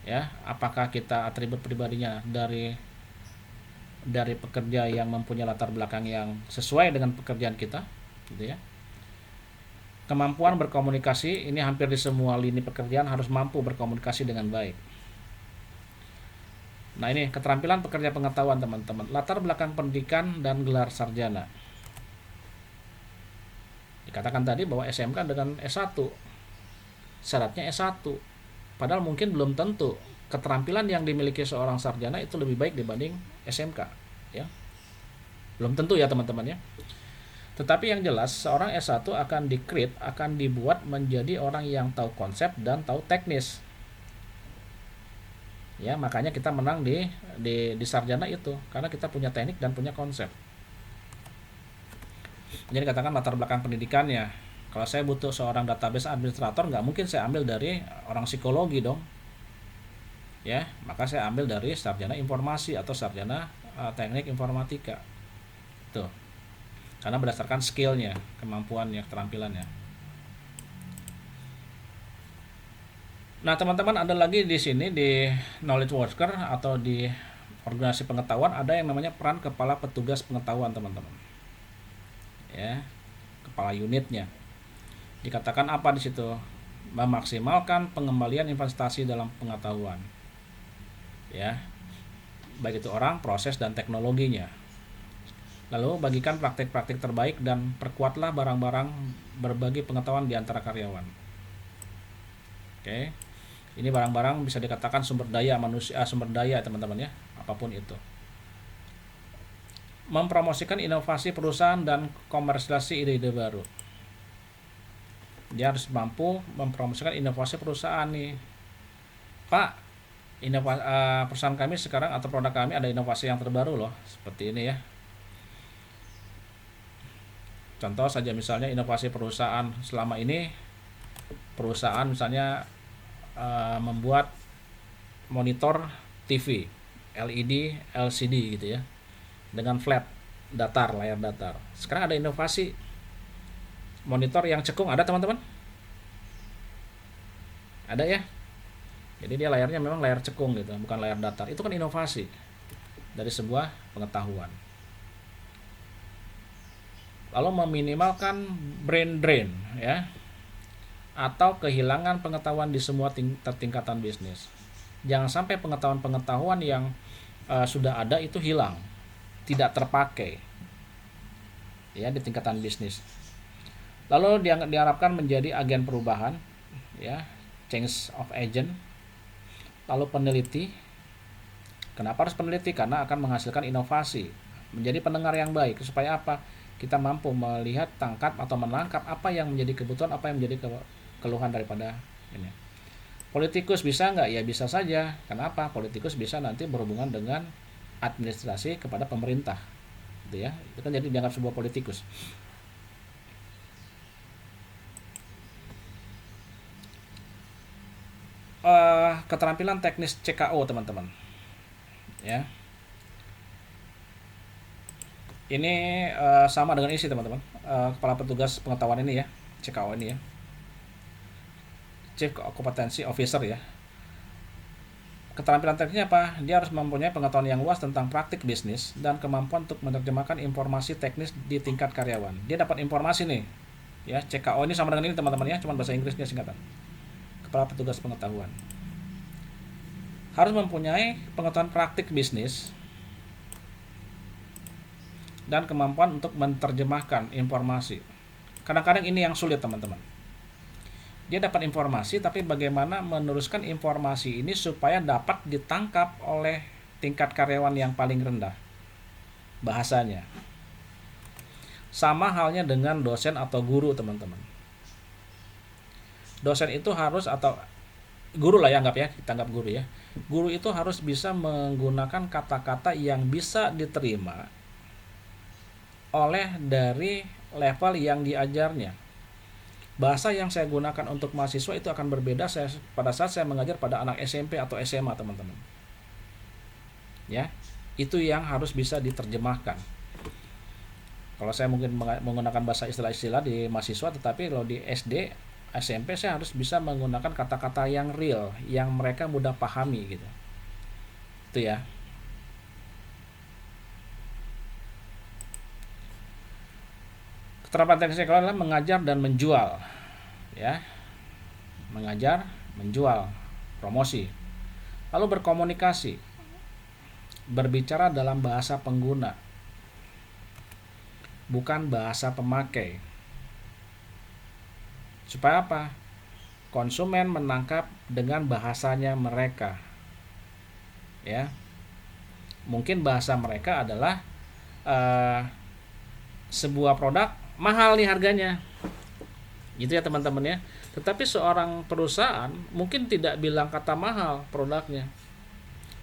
Ya, apakah kita atribut pribadinya dari pekerja yang mempunyai latar belakang yang sesuai dengan pekerjaan kita, gitu ya. Kemampuan berkomunikasi, ini hampir di semua lini pekerjaan harus mampu berkomunikasi dengan baik. Nah, ini keterampilan pekerja pengetahuan teman-teman. Latar belakang pendidikan dan gelar sarjana. Dikatakan tadi bahwa SMK dengan S1, syaratnya S1. Padahal mungkin belum tentu keterampilan yang dimiliki seorang sarjana itu lebih baik dibanding SMK, ya. Belum tentu ya teman-teman ya. Tetapi yang jelas seorang S1 akan akan dibuat menjadi orang yang tahu konsep dan tahu teknis. Ya, makanya kita menang di sarjana itu karena kita punya teknik dan punya konsep. Jadi katakan latar belakang pendidikannya. Kalau saya butuh seorang database administrator, nggak mungkin saya ambil dari orang psikologi dong. Ya, maka saya ambil dari sarjana informasi atau sarjana teknik informatika. Tuh. Karena berdasarkan skillnya, kemampuannya, keterampilannya. Nah, teman-teman, ada lagi di sini di knowledge worker atau di organisasi pengetahuan ada yang namanya peran kepala petugas pengetahuan, teman-teman. Ya, kepala unitnya. Dikatakan apa di situ? Memaksimalkan pengembalian investasi dalam pengetahuan. Ya. Baik itu orang, proses dan teknologinya. Lalu bagikan praktik-praktik terbaik dan perkuatlah barang-barang berbagi pengetahuan di antara karyawan. Oke. Ini barang-barang bisa dikatakan sumber daya manusia, sumber daya teman-teman ya, apapun itu. Mempromosikan inovasi perusahaan dan komersialisasi ide-ide baru. Dia harus mampu mempromosikan inovasi perusahaan nih. Pak, perusahaan kami sekarang atau produk kami ada inovasi yang terbaru loh, seperti ini ya. Contoh saja misalnya inovasi perusahaan selama ini, perusahaan misalnya membuat monitor TV, LED, LCD gitu ya, dengan flat datar, layar datar. Sekarang ada inovasi monitor yang cekung, ada teman-teman? Ada ya? Jadi dia layarnya memang layar cekung gitu, bukan layar datar. Itu kan inovasi dari sebuah pengetahuan. Lalu meminimalkan brain drain ya, atau kehilangan pengetahuan di semua tingkatan bisnis. Jangan sampai pengetahuan-pengetahuan yang sudah ada itu hilang, tidak terpakai ya di tingkatan bisnis. Lalu diharapkan menjadi agen perubahan ya, change of agent. Lalu peneliti. Kenapa harus peneliti? Karena akan menghasilkan inovasi. Menjadi pendengar yang baik supaya apa? Kita mampu melihat, tangkap atau menangkap apa yang menjadi kebutuhan, apa yang menjadi keluhan daripada ini. Politikus bisa nggak? Ya bisa saja. Kenapa? Politikus bisa nanti berhubungan dengan administrasi kepada pemerintah, gitu ya. Itu kan jadi dianggap sebuah politikus. Keterampilan teknis CKO teman-teman. Ya. Ini sama dengan isi teman-teman. Kepala petugas pengetahuan ini ya, CKO ini ya. Chief Competency Officer ya. Keterampilan teknisnya apa? Dia harus mempunyai pengetahuan yang luas tentang praktik bisnis dan kemampuan untuk menerjemahkan informasi teknis di tingkat karyawan. Dia dapat informasi nih. Ya, CKO ini sama dengan ini teman-teman ya, cuma bahasa Inggrisnya singkatan. Kepala petugas pengetahuan. Harus mempunyai pengetahuan praktik bisnis dan kemampuan untuk menerjemahkan informasi. Kadang-kadang ini yang sulit teman-teman. Dia dapat informasi, tapi bagaimana meneruskan informasi ini supaya dapat ditangkap oleh tingkat karyawan yang paling rendah. Bahasanya. Sama halnya dengan dosen atau guru teman-teman. Dosen itu harus, atau guru lah ya, anggap ya, kita anggap guru ya. Guru itu harus bisa menggunakan kata-kata yang bisa diterima oleh dari level yang diajarnya. Bahasa yang saya gunakan untuk mahasiswa itu akan berbeda pada saat saya mengajar pada anak SMP atau SMA teman-teman. Ya. Itu yang harus bisa diterjemahkan. Kalau saya mungkin menggunakan bahasa istilah-istilah di mahasiswa, tetapi kalau di SD, SMP saya harus bisa menggunakan kata-kata yang real, yang mereka mudah pahami gitu. Itu ya. Keterampilan teknis sekolah adalah mengajar dan menjual. Ya. Mengajar, menjual, promosi. Lalu berkomunikasi. Berbicara dalam bahasa pengguna, bukan bahasa pemakai. Supaya apa? Konsumen menangkap dengan bahasanya mereka. Ya. Mungkin bahasa mereka adalah sebuah produk mahal nih harganya. Gitu ya teman-teman ya. Tetapi seorang perusahaan mungkin tidak bilang kata mahal produknya.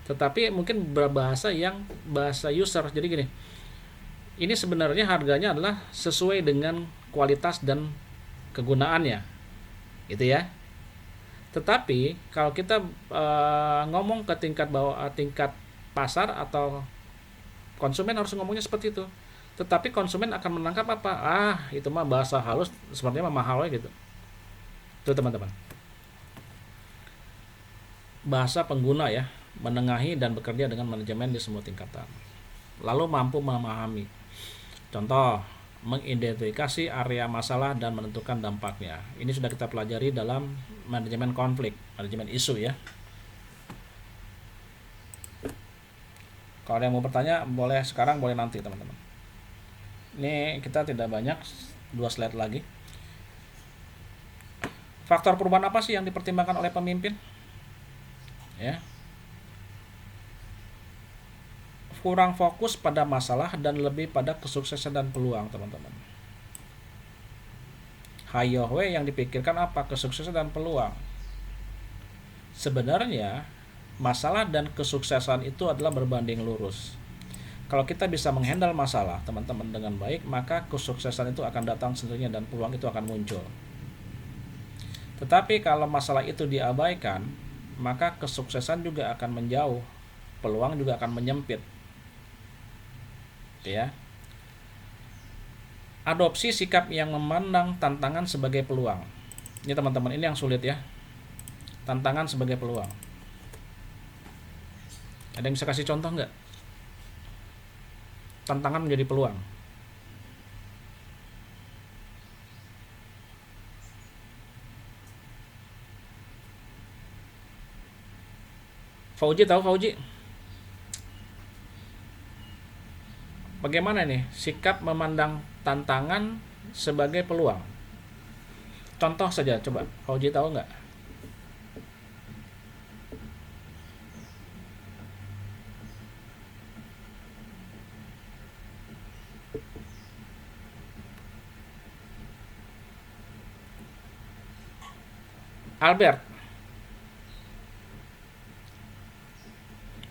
Tetapi mungkin berbahasa yang bahasa user. Jadi gini, ini sebenarnya harganya adalah sesuai dengan kualitas dan kegunaannya, gitu ya. Tetapi kalau kita ngomong ke tingkat pasar atau konsumen harus ngomongnya seperti itu. Tetapi konsumen akan menangkap apa? Itu mah bahasa halus, sepertinya mah mahal gitu. Itu teman-teman. Bahasa pengguna ya, menengahi dan bekerja dengan manajemen di semua tingkatan. Lalu mampu memahami. Contoh, mengidentifikasi area masalah dan menentukan dampaknya. Ini sudah kita pelajari dalam manajemen konflik, manajemen isu ya. Kalau ada yang mau bertanya, boleh sekarang, boleh nanti teman-teman. Ini kita tidak banyak, 2 slide lagi. Faktor perubahan apa sih yang dipertimbangkan oleh pemimpin? Ya. Kurang fokus pada masalah dan lebih pada kesuksesan dan peluang, teman-teman. Hayohwe yang dipikirkan apa? Kesuksesan dan peluang. Sebenarnya masalah dan kesuksesan itu adalah berbanding lurus. Kalau kita bisa menghandle masalah, teman-teman, dengan baik, maka kesuksesan itu akan datang sendirinya dan peluang itu akan muncul. Tetapi kalau masalah itu diabaikan, maka kesuksesan juga akan menjauh, peluang juga akan menyempit. Ya. Adopsi sikap yang memandang tantangan sebagai peluang. Ini teman-teman, ini yang sulit ya. Tantangan sebagai peluang. Ada yang bisa kasih contoh nggak? Tantangan menjadi peluang. Fauji tahu Fauji? Bagaimana nih sikap memandang tantangan sebagai peluang? Contoh saja coba, Fauji tahu nggak? Albert.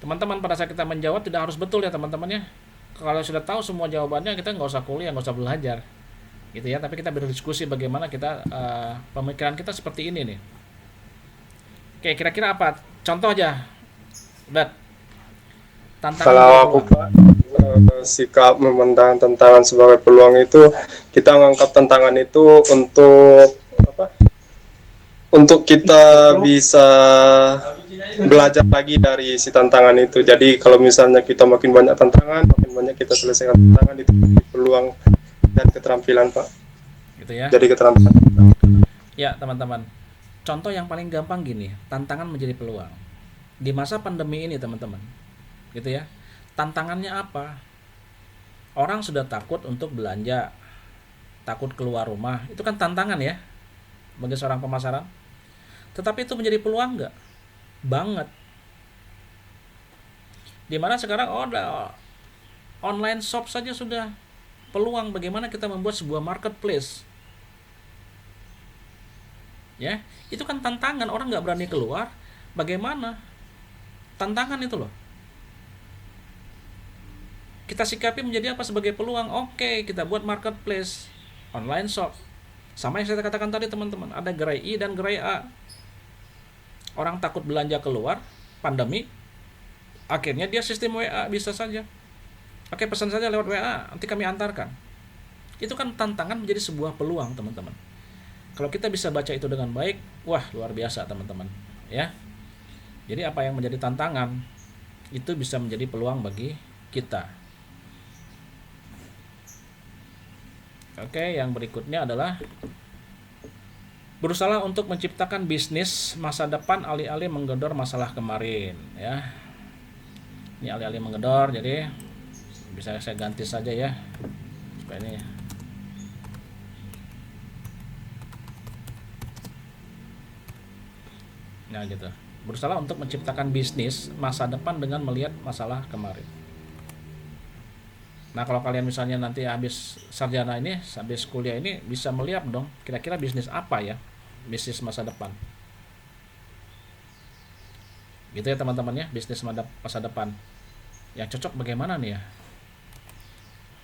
Teman-teman, pada saat kita menjawab tidak harus betul ya teman-teman ya. Kalau sudah tahu semua jawabannya, kita nggak usah kuliah, nggak usah belajar, gitu ya. Tapi kita berdiskusi bagaimana kita pemikiran kita seperti ini nih. Oke, kira-kira apa? Contoh aja, Bet. Tantangan Kalau aku Pak, sikap memandang tantangan sebagai peluang itu, kita menganggap tantangan itu untuk apa? Untuk kita bisa belajar lagi dari si tantangan itu. Jadi kalau misalnya kita makin banyak tantangan, makin banyak kita selesaikan tantangan, itu peluang dan keterampilan Pak. Gitu ya. Jadi keterampilan. Ya teman-teman, contoh yang paling gampang gini, tantangan menjadi peluang. Di masa pandemi ini teman-teman, gitu ya. Tantangannya apa? Orang sudah takut untuk belanja, takut keluar rumah. Itu kan tantangan ya bagi seorang pemasaran. Tetapi itu menjadi peluang nggak? Banget. Dimana sekarang online shop saja sudah peluang. Bagaimana kita membuat sebuah marketplace? Ya, itu kan tantangan. Orang nggak berani keluar. Bagaimana? Tantangan itu loh. Kita sikapi menjadi apa sebagai peluang? Oke, kita buat marketplace, online shop. Sama yang saya katakan tadi teman-teman, ada gerai I dan gerai A. Orang takut belanja keluar, pandemi, Akhirnya dia sistem WA bisa saja. Oke, pesan saja lewat WA, nanti kami antarkan. Itu kan tantangan menjadi sebuah peluang, teman-teman. Kalau kita bisa baca itu dengan baik, wah luar biasa, teman-teman. Ya. Jadi apa yang menjadi tantangan itu bisa menjadi peluang bagi kita. Oke, yang berikutnya adalah berusaha untuk menciptakan bisnis masa depan alih-alih menggedor masalah kemarin, ya. Ini alih-alih menggedor, jadi bisa saya ganti saja ya supaya ini. Nah gitu. Berusaha untuk menciptakan bisnis masa depan dengan melihat masalah kemarin. Nah kalau kalian misalnya nanti habis sarjana ini, habis kuliah ini, bisa melihat dong kira-kira bisnis apa ya, bisnis masa depan. Gitu ya teman-teman ya, bisnis masa depan. Yang cocok bagaimana nih ya?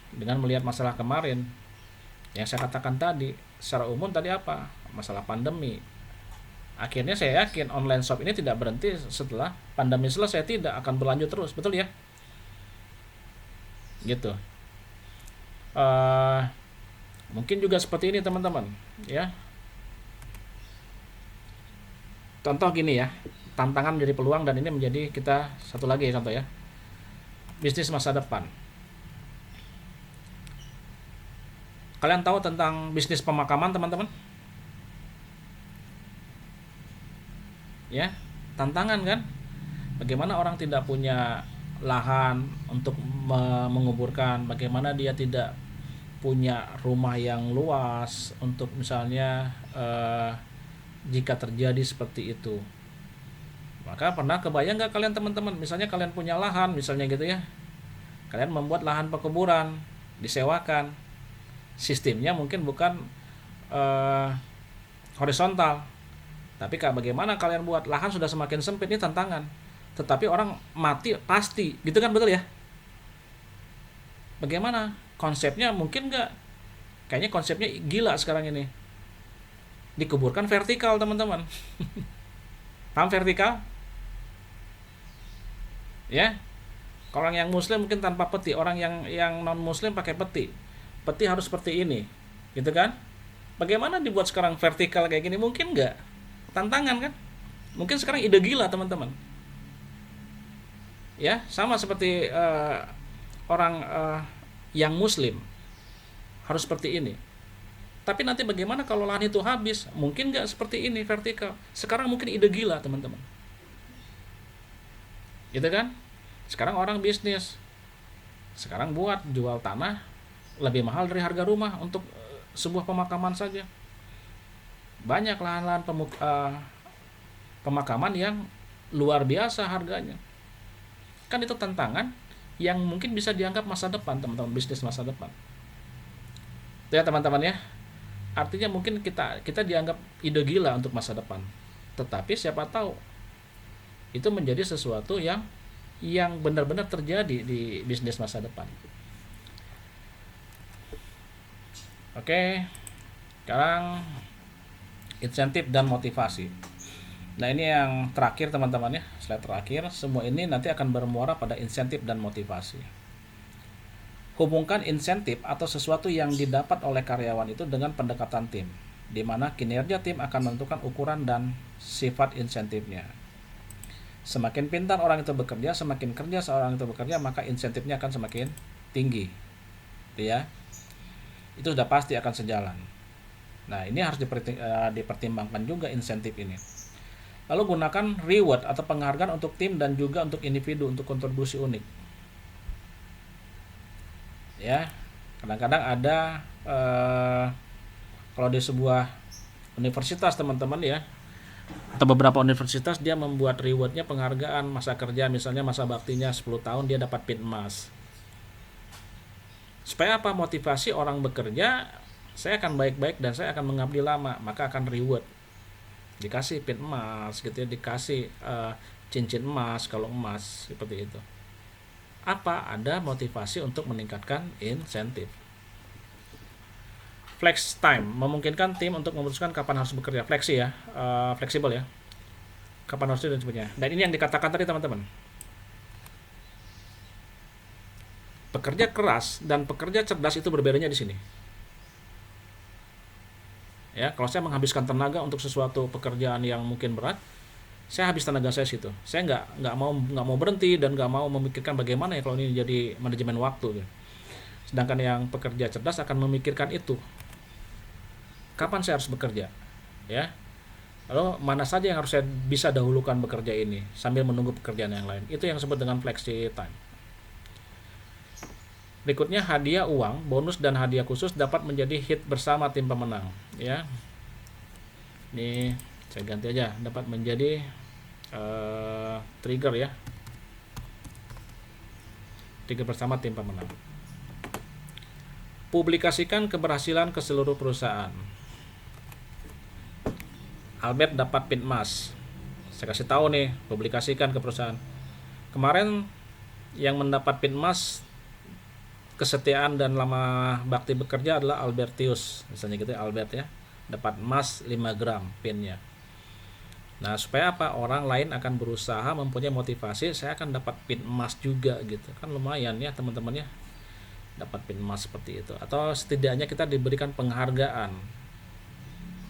Dengan melihat masalah kemarin. Yang saya katakan tadi, secara umum tadi apa? Masalah pandemi. Akhirnya saya yakin online shop ini tidak berhenti setelah pandemi selesai, tidak akan berlanjut terus, betul ya? Gitu. Mungkin juga seperti ini teman-teman, ya. Contoh gini ya, tantangan menjadi peluang dan ini menjadi kita satu lagi ya contoh ya. Bisnis masa depan. Kalian tahu tentang bisnis pemakaman teman-teman? Ya, tantangan kan? Bagaimana orang tidak punya lahan untuk menguburkan, bagaimana dia tidak punya rumah yang luas untuk misalnya jika terjadi seperti itu. Maka pernah kebayang nggak kalian teman-teman, misalnya kalian punya lahan misalnya gitu ya, kalian membuat lahan pekuburan, disewakan, sistemnya mungkin bukan horizontal, tapi bagaimana kalian buat lahan sudah semakin sempit, ini tantangan. Tetapi orang mati pasti, gitu kan, betul ya? Bagaimana konsepnya, mungkin nggak? Kayaknya konsepnya gila sekarang ini. Dikuburkan vertikal teman-teman. Paham vertikal? Ya, kalau orang yang muslim mungkin tanpa peti, orang yang non muslim pakai peti. Peti harus seperti ini, gitu kan? Bagaimana dibuat sekarang vertikal kayak gini? Mungkin nggak? Tantangan kan? Mungkin sekarang ide gila teman-teman. Ya, sama seperti orang yang muslim harus seperti ini. Tapi nanti bagaimana kalau lahan itu habis? Mungkin nggak seperti ini vertikal. Sekarang mungkin ide gila teman-teman. Gitu kan? Sekarang orang bisnis. Sekarang buat jual tanah lebih mahal dari harga rumah untuk sebuah pemakaman saja. Banyak lahan-lahan pemakaman yang luar biasa harganya. Kan itu tantangan yang mungkin bisa dianggap masa depan teman-teman, bisnis masa depan. Itu ya teman-teman ya. Artinya mungkin kita dianggap ide gila untuk masa depan. Tetapi siapa tahu itu menjadi sesuatu yang benar-benar terjadi di bisnis masa depan. Oke. Sekarang insentif dan motivasi. Nah, ini yang terakhir teman-teman ya, slide terakhir. Semua ini nanti akan bermuara pada insentif dan motivasi. Hubungkan insentif atau sesuatu yang didapat oleh karyawan itu dengan pendekatan tim, di mana kinerja tim akan menentukan ukuran dan sifat insentifnya. Semakin pintar orang itu bekerja, semakin kerja seorang itu bekerja, maka insentifnya akan semakin tinggi. Ya. Itu sudah pasti akan sejalan. Nah, ini harus dipertimbangkan juga insentif ini. Lalu gunakan reward atau penghargaan untuk tim dan juga untuk individu untuk kontribusi unik. Ya, kadang-kadang ada kalau di sebuah universitas teman-teman ya, atau beberapa universitas dia membuat rewardnya penghargaan masa kerja, misalnya masa baktinya 10 tahun dia dapat pin emas. Supaya apa? Motivasi orang bekerja, saya akan baik-baik dan saya akan mengabdi lama, maka akan reward. Dikasih pin emas gitu ya, dikasih cincin emas kalau emas, seperti itu. Apa? Ada motivasi untuk meningkatkan insentif. Flex time memungkinkan tim untuk memutuskan kapan harus bekerja. Fleksi ya, fleksibel ya, kapan harus dan sebagainya. Dan ini yang dikatakan tadi teman-teman, Pekerja keras dan pekerja cerdas itu berbedanya di sini. Ya, kalau saya menghabiskan tenaga untuk sesuatu pekerjaan yang mungkin berat, saya habis tenaga saya situ. Saya nggak mau berhenti dan nggak mau memikirkan bagaimana ya kalau ini jadi manajemen waktu. Gitu. Sedangkan yang pekerja cerdas akan memikirkan itu. Kapan saya harus bekerja? Ya. Lalu mana saja yang harus saya bisa dahulukan bekerja ini sambil menunggu pekerjaan yang lain. Itu yang disebut dengan flexi time. Berikutnya hadiah uang, bonus dan hadiah khusus dapat menjadi hit bersama tim pemenang. Ya, ini saya ganti aja, dapat menjadi trigger ya, trigger bersama tim pemenang. Publikasikan keberhasilan ke seluruh perusahaan. Albert dapat pin emas. Saya kasih tahu nih, publikasikan ke perusahaan. Kemarin yang mendapat pin emas kesetiaan dan lama bakti bekerja adalah Albertius, misalnya gitu ya, Albert ya, dapat emas 5 gram pinnya. Nah, supaya apa? Orang lain akan berusaha mempunyai motivasi, saya akan dapat pin emas juga gitu. Kan lumayan ya teman-teman ya, dapat pin emas seperti itu. Atau setidaknya kita diberikan penghargaan.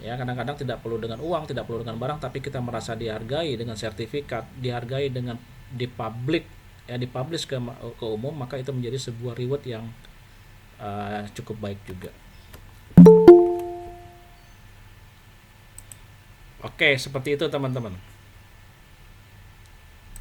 Ya, kadang-kadang tidak perlu dengan uang, tidak perlu dengan barang, tapi kita merasa dihargai dengan sertifikat, dihargai dengan dipublish ke umum, maka itu menjadi sebuah reward yang cukup baik juga. Oke, seperti itu teman-teman.